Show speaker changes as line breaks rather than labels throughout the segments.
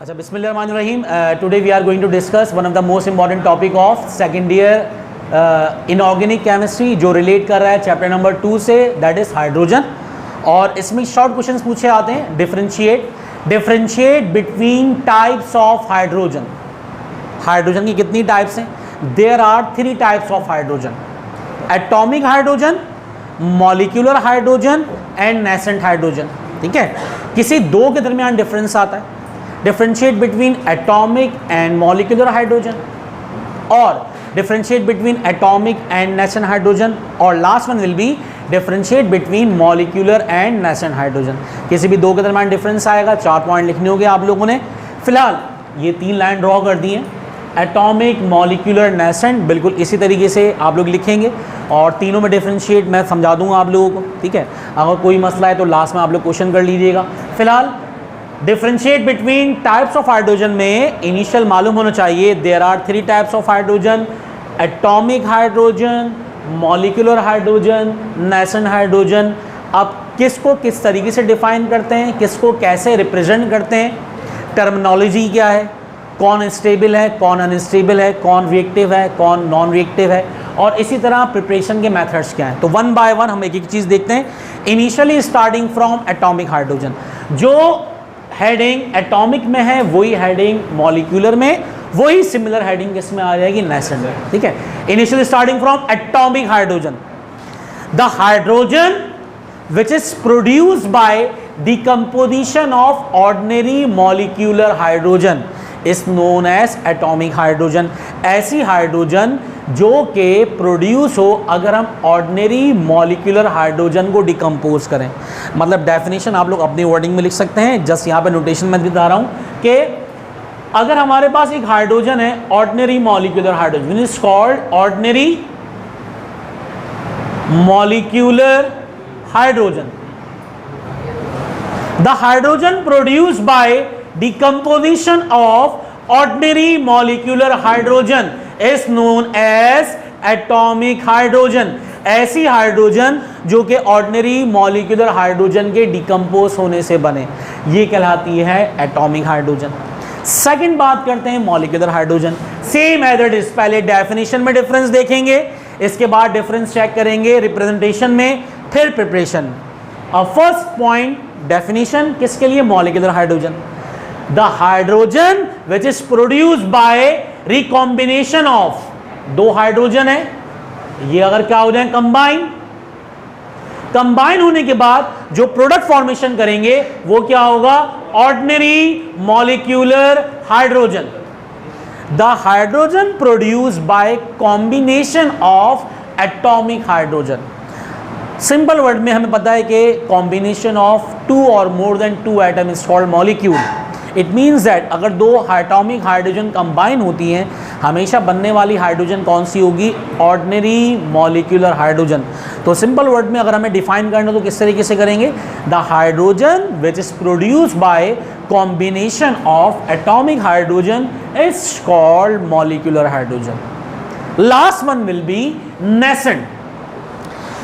अच्छा, बिस्मिल्लाहिर्रहमानिर्रहीम। Today we are going to discuss one of the most important topic of second year inorganic chemistry, जो relate कर रहा है चैप्टर नंबर 2 से, दैट इज हाइड्रोजन। और इसमें शॉर्ट क्वेश्चंस पूछे आते हैं। Differentiate between types of hydrogen. Hydrogen की कितनी टाइप्स हैं? There are 3 types of hydrogen: atomic hydrogen, molecular hydrogen and nascent hydrogen. ठीक है, किसी दो के दरमियान डिफरेंस आता है। Differentiate between atomic and molecular hydrogen, और differentiate between atomic and nascent hydrogen, और last one will be differentiate between molecular and nascent hydrogen. किसी भी दो के दरमियान डिफरेंस आएगा, 4 पॉइंट लिखने होंगे आप लोगों ने। फिलहाल ये 3 लाइन ड्रॉ कर दी हैं, एटॉमिक, मॉलिक्यूलर, नेसेंट, बिल्कुल इसी तरीके से आप लोग लिखेंगे, और तीनों में डिफरेंशिएट मैं समझा दूंगा आप लोगों को। ठीक है, अगर कोई मसला है तो लास्ट में आप लोग क्वेश्चन कर लीजिएगा। फिलहाल differentiate between types of hydrogen में इनिशियल मालूम होना चाहिए। There are 3 types of hydrogen: atomic hydrogen, molecular hydrogen, nascent hydrogen. अब किसको किस तरीके से डिफाइन करते हैं, किसको कैसे रिप्रेजेंट करते हैं, टर्मिनोलॉजी क्या है, कौन स्टेबल है, कौन अनस्टेबल है, कौन रिएक्टिव है, कौन नॉन रिएक्टिव है, और इसी तरह प्रिपरेशन के मेथड्स क्या हैं। तो वन बाय वन हम एक एक चीज़ देखते हैं। Initially starting from atomic hydrogen, जो हेडिंग एटॉमिक में है वही हेडिंग मॉलिक्यूलर में, वही सिमिलर हेडिंग किसमें आ जाएगी, नेसेंट में। ठीक है, initially starting from atomic hydrogen, the hydrogen which is produced by decomposition of ordinary molecular hydrogen is known as atomic hydrogen। ऐसी हाइड्रोजन जो कि प्रोड्यूस हो अगर हम ऑर्डिनरी मॉलिक्यूलर हाइड्रोजन को डिकम्पोज करें। मतलब डेफिनेशन आप लोग अपनी वर्डिंग में लिख सकते हैं, जस्ट यहाँ पे नोटेशन में बता रहा हूँ कि अगर हमारे पास एक हाइड्रोजन है, ordinary molecular hydrogen is called ordinary molecular hydrogen. The hydrogen produced by decomposition of ordinary molecular hydrogen is known as atomic hydrogen। ऐसी हाइड्रोजन जो कि ऑर्डिनरी मॉलिक्यूलर हाइड्रोजन के डिकम्पोज होने से बने, ये कहलाती है एटॉमिक हाइड्रोजन। सेकंड बात करते हैं molecular hydrogen. Same as it is, पहले डेफिनेशन में डिफरेंस देखेंगे, इसके बाद डिफरेंस चेक करेंगे रिप्रेजेंटेशन में, फिर प्रिपरेशन। फर्स्ट पॉइंट डेफिनेशन किसके लिए, molecular hydrogen. The hydrogen which is produced by recombination of, 2 hydrogen है, ये अगर क्या हो जाए कंबाइन होने के बाद जो प्रोडक्ट फॉर्मेशन करेंगे वो क्या होगा, ordinary molecular hydrogen. The hydrogen produced by combination of atomic hydrogen. Simple word में हमें पता है कि कॉम्बिनेशन ऑफ 2 और more than 2 atom is called molecule. It means that अगर 2 एटॉमिक हाइड्रोजन कंबाइन होती हैं, हमेशा बनने वाली हाइड्रोजन कौन सी होगी, ऑर्डिनरी मॉलिक्यूलर हाइड्रोजन। तो सिंपल वर्ड में अगर हमें डिफाइन करना तो किस तरीके से करेंगे, the hydrogen which is produced by combination of atomic hydrogen is called molecular hydrogen. Last one will B nascent.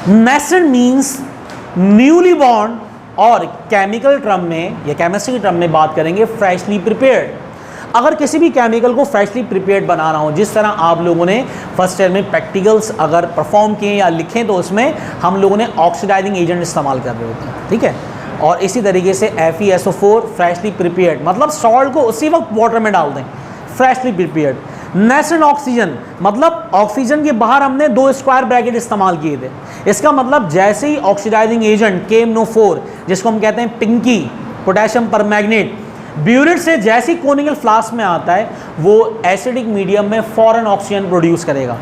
Nascent means newly born, और केमिकल टर्म में या केमिस्ट्री के टर्म में बात करेंगे फ्रेशली प्रिपेयर्ड। अगर किसी भी केमिकल को फ्रेशली प्रिपेयर्ड बनाना हो, जिस तरह आप लोगों ने फर्स्ट ईयर में प्रैक्टिकल्स अगर परफॉर्म किए या लिखें तो उसमें हम लोगों ने ऑक्सीडाइजिंग एजेंट इस्तेमाल कर रहे होते हैं। ठीक है, और इसी तरीके से FeSO4 फ्रेशली प्रिपेयर्ड, मतलब सॉल्ट को उसी वक्त वाटर में डाल दें, फ्रेशली प्रिपेयर्ड। नेसेंट ऑक्सीजन, मतलब ऑक्सीजन के बाहर हमने 2 स्क्वायर ब्रैकेट इस्तेमाल किए थे। इसका मतलब जैसे ही ऑक्सीडाइजिंग एजेंट KMNO4, जिसको हम कहते हैं पिंकी, पोटेशियम परमैंगनेट, ब्यूरेट से जैसे ही कोनिकल फ्लास्क में आता है, वो एसिडिक मीडियम में फॉरन ऑक्सीजन प्रोड्यूस करेगा।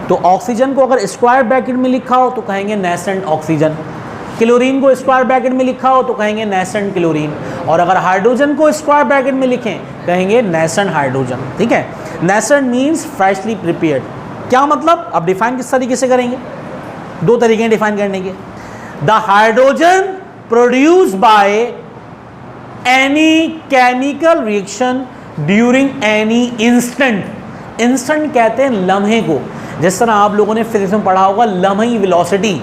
तो ऑक्सीजन को अगर स्क्वायर ब्रैकेट में लिखा हो तो कहेंगे नेसेंट ऑक्सीजन, क्लोरीन को स्क्वायर ब्रैकेट में लिखा हो तो कहेंगे नेसेंट क्लोरीन, और अगर हाइड्रोजन को स्क्वायर ब्रैकेट में लिखें कहेंगे नेसेंट हाइड्रोजन। ठीक है, नेसेंट मीन्स फ्रेशली प्रिपेयर्ड। क्या मतलब, अब डिफाइन किस तरीके से करेंगे, 2 तरीके हैं डिफाइन करने के। The hydrogen produced by any chemical reaction during any instant. Instant कहते हैं लम्हे को, जिस तरह आप लोगों ने फिजिक्स में पढ़ा होगा लम्हे वेलोसिटी,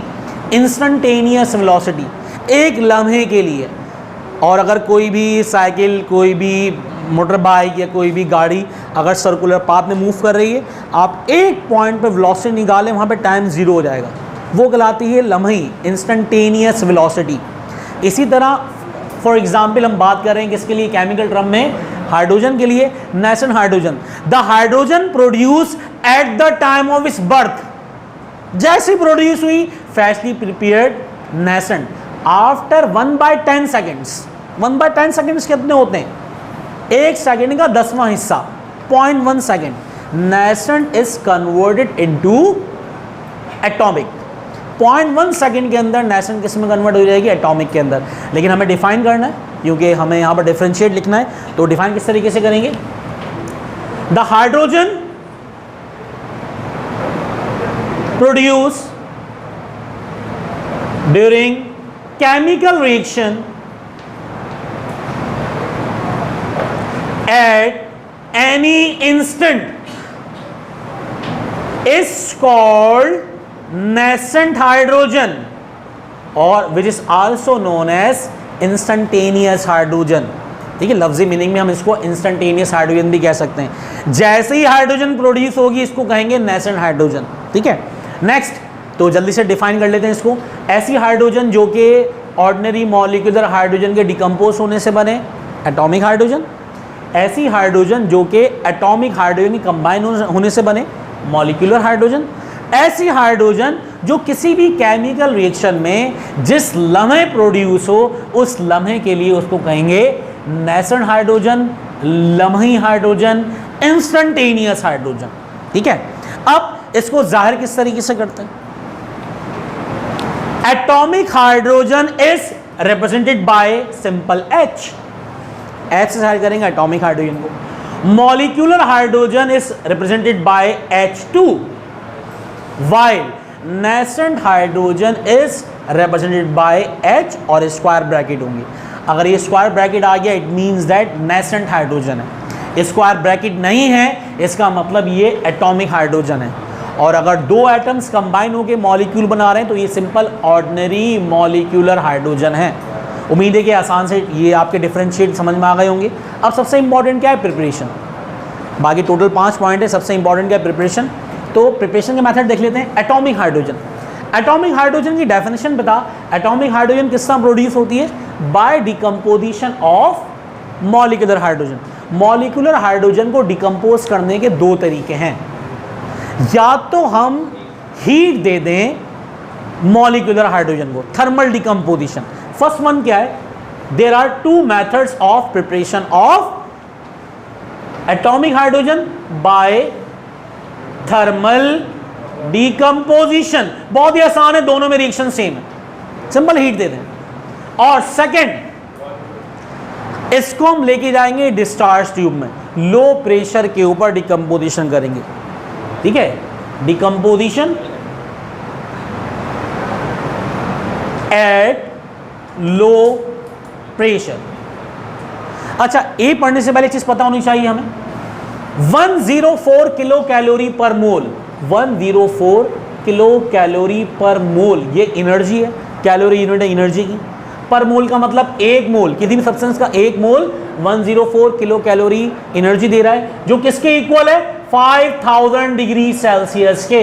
इंस्टेंटेनियस वेलोसिटी, एक लम्हे के लिए। और अगर कोई भी साइकिल, कोई भी मोटर बाइक या कोई भी गाड़ी अगर सर्कुलर पाथ में मूव कर रही है, आप एक पॉइंट पे वेलोसिटी निकालें, वहाँ पे टाइम ज़ीरो हो जाएगा, वो कहलाती है लम्ही, इंस्टेंटेनियस वेलोसिटी। इसी तरह फॉर एग्जाम्पल हम बात कर रहे हैं किसके लिए, केमिकल टर्म में हाइड्रोजन के लिए, nascent hydrogen. The hydrogen produce at the time of its birth, जैसे प्रोड्यूस हुई freshly prepared nascent after 1/10 seconds. 1/10 seconds कितने होते हैं, एक सेकेंड का 10वां हिस्सा, 0.1 second. Nascent is converted into atomic. 0.1 second के अंदर नेसेंट किस में कन्वर्ट हो जाएगी, एटॉमिक के अंदर। लेकिन हमें डिफाइन करना है क्योंकि हमें यहाँ पर डिफरेंशिएट लिखना है, तो डिफाइन किस तरीके से करेंगे। The hydrogen produce during chemical reaction at any instant is called nascent hydrogen or which is also known as instantaneous hydrogen। ठीक है, लफ्जी मीनिंग में हम इसको इंस्टेंटेनियस हाइड्रोजन भी कह सकते हैं। जैसे ही हाइड्रोजन प्रोड्यूस होगी इसको कहेंगे नेसेंट हाइड्रोजन। ठीक है, नेक्स्ट तो जल्दी से डिफाइन कर लेते हैं इसको। ऐसी हाइड्रोजन जो कि ऑर्डिनरी मॉलिक्यूलर हाइड्रोजन के डिकम्पोज होने से बने, एटॉमिक हाइड्रोजन। ऐसी हाइड्रोजन जो कि एटॉमिक हाइड्रोजन कंबाइन होने से बने, मॉलिक्यूलर हाइड्रोजन। ऐसी हाइड्रोजन जो किसी भी केमिकल रिएक्शन में जिस लम्हे प्रोड्यूस हो उस लम्हे के लिए उसको कहेंगे nascent hydrogen, Lamhi hydrogen, instantaneous hydrogen. ठीक है, अब इसको जाहिर किस तरीके से करते हैं। Atomic hydrogen is represented by simple H। H से जाहिर करेंगे एटॉमिक हाइड्रोजन को। Molecular hydrogen is represented by H2 while nascent hydrogen is represented by H और स्क्वायर ब्रैकेट होंगे। अगर ये स्क्वायर ब्रैकेट आ गया it means that nascent hydrogen है। स्क्वायर ब्रैकेट नहीं है इसका मतलब ये एटॉमिक हाइड्रोजन है। और अगर दो एटम्स कंबाइन होकर मॉलिक्यूल बना रहे हैं तो ये सिंपल ऑर्डिनरी मॉलिक्यूलर हाइड्रोजन है। उम्मीद है कि आसान से ये आपके डिफरेंशिएट समझ में आ गए होंगे। अब सबसे इंपॉर्टेंट क्या है, प्रिपरेशन। बाकी टोटल 5 पॉइंट है, सबसे इंपॉर्टेंट क्या है, प्रिपरेशन। तो प्रिपरेशन के मेथड देख लेते हैं। एटॉमिक हाइड्रोजन, एटॉमिक हाइड्रोजन की डेफिनेशन बता। एटॉमिक हाइड्रोजन किस तरह प्रोड्यूस होती है, by decomposition of molecular hydrogen. Molecular hydrogen को डिकम्पोज करने के दो तरीके हैं, या तो हम हीट दे दें मॉलिक्यूलर हाइड्रोजन को, थर्मल डिकम्पोजिशन। फर्स्ट वन क्या है, there are 2 methods of preparation of atomic hydrogen by thermal decomposition. बहुत ही आसान है, दोनों में रिएक्शन सेम है, सिंपल हीट दे दें। और सेकंड, इसको हम लेके जाएंगे डिस्चार्ज ट्यूब में, लो प्रेशर के ऊपर डिकम्पोजिशन करेंगे। ठीक है, डिकम्पोजिशन एट लो प्रेशर। अच्छा, ये पढ़ने से पहले चीज पता होनी चाहिए हमें, 104 किलो कैलोरी पर मोल, 104 किलो कैलोरी पर मोल ये एनर्जी है। कैलोरी यूनिट है एनर्जी की। पर मोल का मतलब एक मोल, किसी भी सब्सटेंस का एक मोल 104 किलो कैलोरी एनर्जी दे रहा है, जो किसके इक्वल है, 5000 डिग्री सेल्सियस के।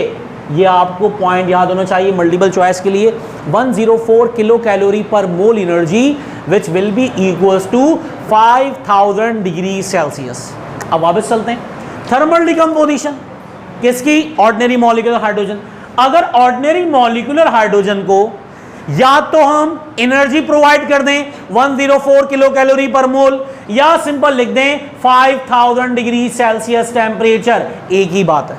ये आपको पॉइंट याद होना चाहिए मल्टीपल चॉइस के लिए। 104 kilo calorie per mole energy which will be equals to 5000 degree Celsius. अब वापस चलते हैं, थर्मल डिकम्पोजिशन किसकी, ऑर्डिनरी मॉलिक्यूलर हाइड्रोजन। अगर ऑर्डिनरी मॉलिक्यूलर हाइड्रोजन को या तो हम एनर्जी प्रोवाइड कर दें 104 किलो कैलोरी पर मोल, या सिंपल लिख दें 5000 डिग्री सेल्सियस टेम्परेचर, एक ही बात है।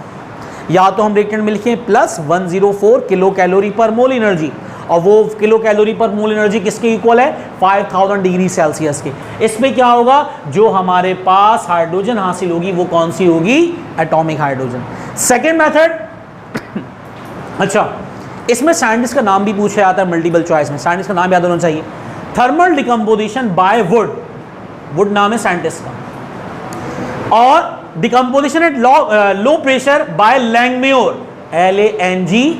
या तो हम रिएक्टेंट में लिखें plus 104 kilo calorie per mole energy, और वो kilo calorie per mole energy किसके इक्वल है, 5000 डिग्री सेल्सियस के। इसमें क्या होगा, जो हमारे पास हाइड्रोजन हासिल होगी वो कौन सी होगी, एटॉमिक हाइड्रोजन। सेकेंड मेथड, अच्छा इसमें साइंटिस्ट का नाम भी पूछा जाता है मल्टीपल चॉइस में, साइंटिस्ट का नाम याद होना चाहिए। Thermal decomposition by Wood, Wood नाम है साइंटिस्ट का। और decomposition at low pressure by Langmuir, LANGMUIR,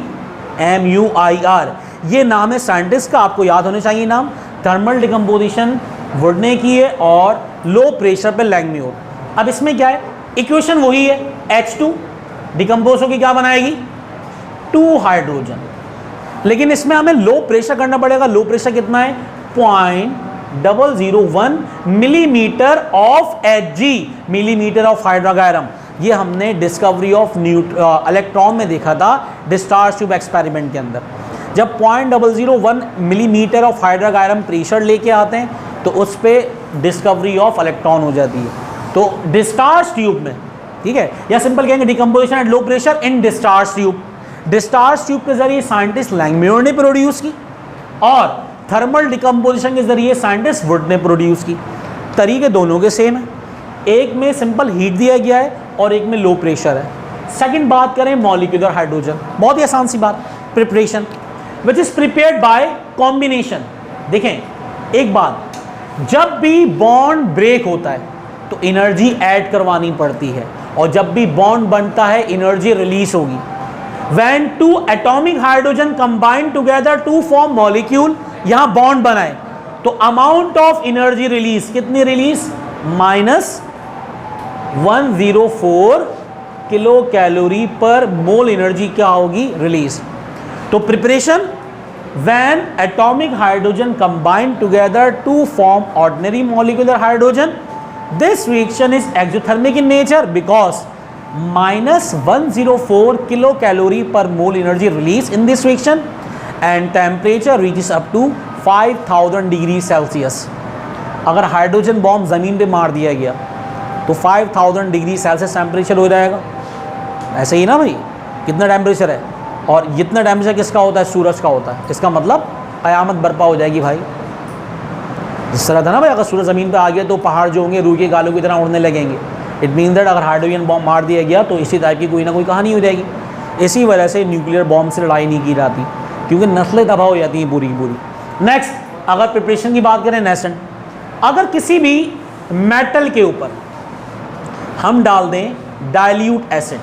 ये नाम है साइंटिस्ट का, आपको याद होने चाहिए नाम। थर्मल डिकम्पोजिशन वुड ने की है और लो प्रेशर पे लैंगम्यूर। अब इसमें क्या है, इक्वेशन वही है, H2 डिकम्पोज होकर क्या बनाएगी 2 हाइड्रोजन, लेकिन इसमें हमें लो प्रेशर करना पड़ेगा। लो प्रेशर कितना है 0.001 millimetre of Hg, millimetre of hydrargyrum. ये हमने डिस्कवरी ऑफ इलेक्ट्रॉन में देखा था डिस्चार्ज ट्यूब एक्सपेरिमेंट के अंदर। जब 0.001 मिलीमीटर ऑफ हाइड्रोगायरम प्रेशर लेके आते हैं तो उस पर डिस्कवरी ऑफ इलेक्ट्रॉन हो जाती है। तो डिस्चार्ज ट्यूब में, ठीक है, या सिंपल कहेंगे decomposition at low pressure in discharge tube. Discharge tube के जरिए साइंटिस्ट लैंगम्यूर ने प्रोड्यूस की और थर्मल डिकम्पोजिशन के जरिए साइंटिस्ट वुड ने प्रोड्यूस की। तरीके दोनों के सेम है, एक में सिंपल हीट दिया गया है और एक में लो प्रेशर है। सेकंड बात करें मॉलिक्यूलर हाइड्रोजन, बहुत ही आसान सी बात, preparation which is prepared by combination. देखें एक बात, जब भी बॉन्ड ब्रेक होता है तो एनर्जी ऐड करवानी पड़ती है और जब भी बॉन्ड बनता है एनर्जी रिलीज होगी। When two atomic hydrogen combine together to form molecule, यहां बॉन्ड बनाए तो अमाउंट ऑफ एनर्जी रिलीज कितनी release -104 kilo calorie per mole energy क्या होगी रिलीज। तो preparation when atomic hydrogen combine together to form ordinary molecular hydrogen, this reaction is exothermic in nature because -104 kilo calorie per mole energy release in this reaction and temperature reaches up to 5000 degree Celsius. अगर hydrogen bomb ज़मीन पे मार दिया गया तो 5000 degree Celsius temperature हो जाएगा। ऐसे ही ना भाई, कितना टेम्परेचर है, और इतना टेम्परेचर किसका होता है सूरज का होता है। इसका मतलब क़यामत बर्पा हो जाएगी भाई। जिस तरह था ना भाई, अगर सूरज ज़मीन पे आ गया तो पहाड़ जो होंगे रूह के गालों की तरह उड़ने लगेंगे। इट मीन दैट अगर हाइड्रोजन बॉम्ब मार दिया गया तो इसी टाइप की कोई ना कोई कहानी हो जाएगी। इसी वजह से न्यूक्लियर बॉम्ब से लड़ाई नहीं की जाती, क्योंकि नस्लें तबाह हो जाती हैं पूरी की पूरी। नेक्स्ट, अगर प्रिपरेशन की बात करें नेसेंट, अगर किसी भी मेटल के ऊपर हम डाल दें डाइल्यूट एसिड,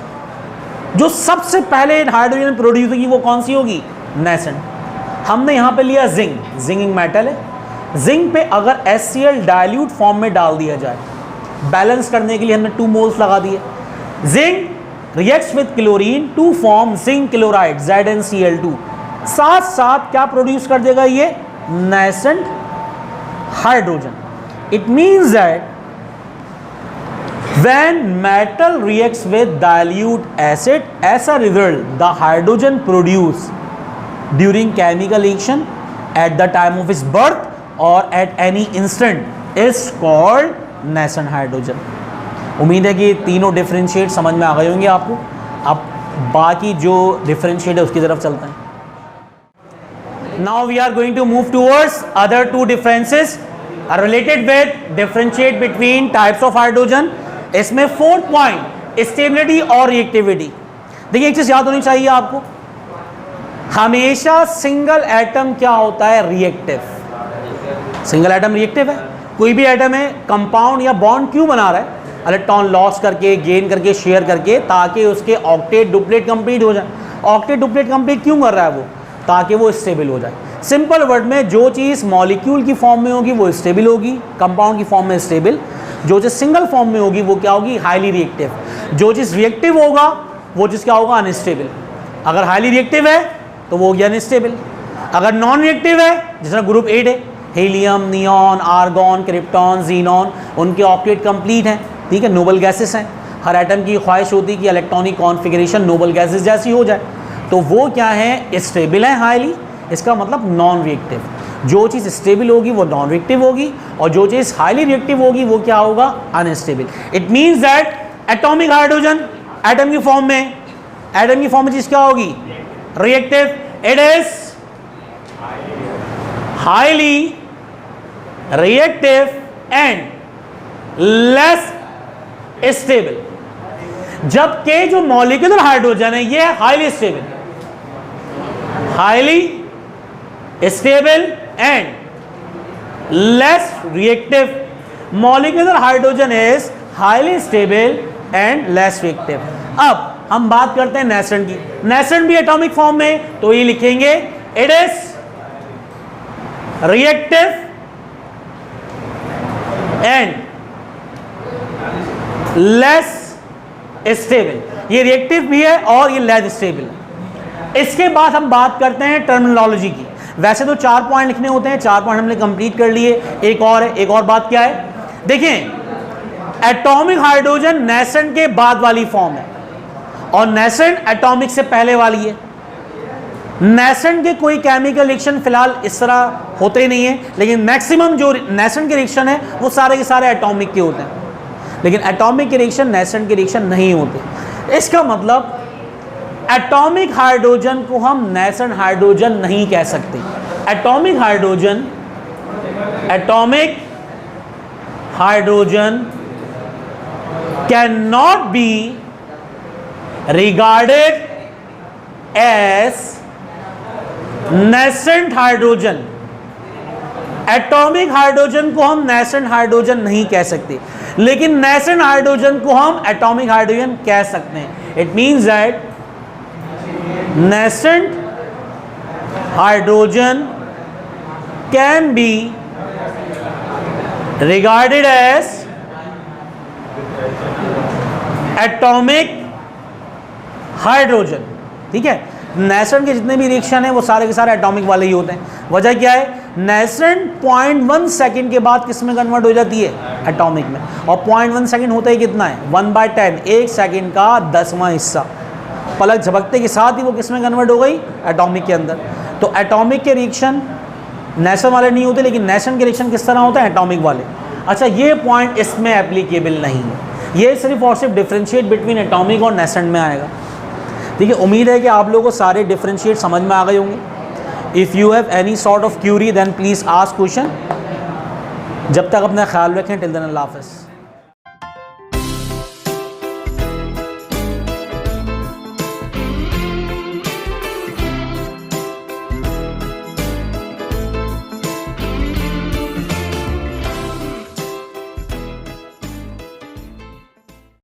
जो सबसे पहले हाइड्रोजन प्रोड्यूस होगी वो कौन सी होगी नेसेंट। हमने यहाँ पे लिया जिंक, जिंक एक मेटल है। जिंक पे अगर HCl डाइल्यूट फॉर्म में डाल दिया जाए, बैलेंस करने के लिए हमने 2 मोल्स लगा दिए। Zinc reacts with chlorine to form zinc chloride ZnCl2। साथ साथ क्या प्रोड्यूस कर देगा ये nascent hydrogen. It means that when metal reacts with dilute acid, as a result the hydrogen produced during chemical reaction at the time of its birth or at any instant is called nascent hydrogen। उम्मीद है कि तीनों differentiate समझ में आ गए होंगे आपको। अब बाकी जो डिफरेंशिएट है उसकी तरफ चलते हैं। Now we are going to move towards other 2 differences are related with differentiate between types of hydrogen। इसमें 4th पॉइंट स्टेबिलिटी और रिएक्टिविटी। देखिए एक चीज याद होनी चाहिए आपको, हमेशा सिंगल एटम क्या होता है रिएक्टिव। सिंगल एटम रिएक्टिव है। कोई भी एटम है कंपाउंड या बॉन्ड क्यों बना रहा है, इलेक्ट्रॉन लॉस करके गेन करके शेयर करके, ताकि उसके ऑक्टेट डुप्लेट कंप्लीट हो जाए। ऑक्टेट डुप्लेट कंप्लीट क्यों कर रहा है वो, ताकि वो स्टेबल हो जाए। सिंपल वर्ड में जो चीज़ मॉलिक्यूल की फॉर्म में होगी वो स्टेबल होगी, कंपाउंड की फॉर्म में स्टेबल। जो चीज़ सिंगल फॉर्म में होगी वो क्या होगी हाईली रिएक्टिव। जो चीज़ रिएक्टिव होगा वो चीज़ क्या होगा अनस्टेबल। अगर हाईली रिएक्टिव है तो वो हो गया अनस्टेबल। अगर नॉन रिएक्टिव है, जैसा ग्रुप 8 है, helium, neon, argon, krypton, xenon, उनके ऑक्टेट कंप्लीट हैं, ठीक है, नोबल गैसेस हैं। हर एटम की ख्वाहिश होती है कि इलेक्ट्रॉनिक कॉन्फ़िगरेशन नोबल गैसेस जैसी हो जाए, तो वो क्या है स्टेबल है हाईली। इसका मतलब नॉन रिएक्टिव। जो चीज़ स्टेबल होगी वो नॉन रिएक्टिव होगी और जो चीज़ हाईली रिएक्टिव होगी वो क्या होगा unstable. It means that atomic hydrogen atom की फॉर्म में चीज़ क्या होगी reactive. It is highly reactive and less stable. जबकि जो मॉलिक्यूलर हाइड्रोजन है ये highly stable, highly stable and less reactive. Molecular hydrogen is highly stable and less reactive. अब हम बात करते हैं नेसेंट की। नेसेंट भी एटॉमिक फॉर्म में, तो ये लिखेंगे it is reactive and less stable, ये रिएक्टिव भी है और ये लेस स्टेबल है। इसके बाद हम बात करते हैं टर्मिनोलॉजी की। वैसे तो 4 पॉइंट लिखने होते हैं, 4 पॉइंट हमने कंप्लीट कर लिए। एक और है, एक और बात क्या है, देखें एटॉमिक हाइड्रोजन नेसेंट के बाद वाली फॉर्म है और नेसेंट एटॉमिक से पहले वाली है। नेसेंट के कोई केमिकल रिएक्शन फिलहाल इस तरह होते ही नहीं है, लेकिन मैक्सिमम जो नेसेंट के रिएक्शन है वो सारे के सारे एटॉमिक के होते हैं, लेकिन एटॉमिक के रिएक्शन नेसेंट के रिएक्शन नहीं होते। इसका मतलब एटॉमिक हाइड्रोजन को हम नेसेंट हाइड्रोजन नहीं कह सकते। Atomic hydrogen can not be regarded as nascent hydrogen. Atomic hydrogen को हम नेसेंट हाइड्रोजन नहीं कह सकते, लेकिन नेसेंट हाइड्रोजन को हम एटॉमिक हाइड्रोजन कह सकते हैं। It means that nascent hydrogen can be regarded as atomic hydrogen। ठीक है, नेसेंट के जितने भी रिएक्शन है वो सारे के सारे एटॉमिक वाले ही होते हैं। वजह क्या है, नेसेंट 0.1 सेकेंड के बाद किस में कन्वर्ट हो जाती है, एटॉमिक में। और 0.1 सेकेंड होता ही कितना है, 1/10, 1 सेकेंड का 10वां हिस्सा। पलक झपकते के साथ ही वो किस में कन्वर्ट हो गई, एटॉमिक के अंदर। तो एटॉमिक के रिएक्शन नेसेंट वाले नहीं होते, लेकिन नेसेंट के रिएक्शन किस तरह होते हैं, एटॉमिक वाले। अच्छा, ये पॉइंट इसमें एप्लीकेबल नहीं है, ये सिर्फ और सिर्फ डिफरेंशिएट बिटवीन एटॉमिक और नेसेंट में आएगा। ठीक है, उम्मीद है कि आप लोगों को सारे डिफरेंशिएट समझ में आ गए होंगे। If you have any sort of query then please ask question. जब तक अपना ख्याल रखें, टिल देन अल्लाह हाफ़िज़।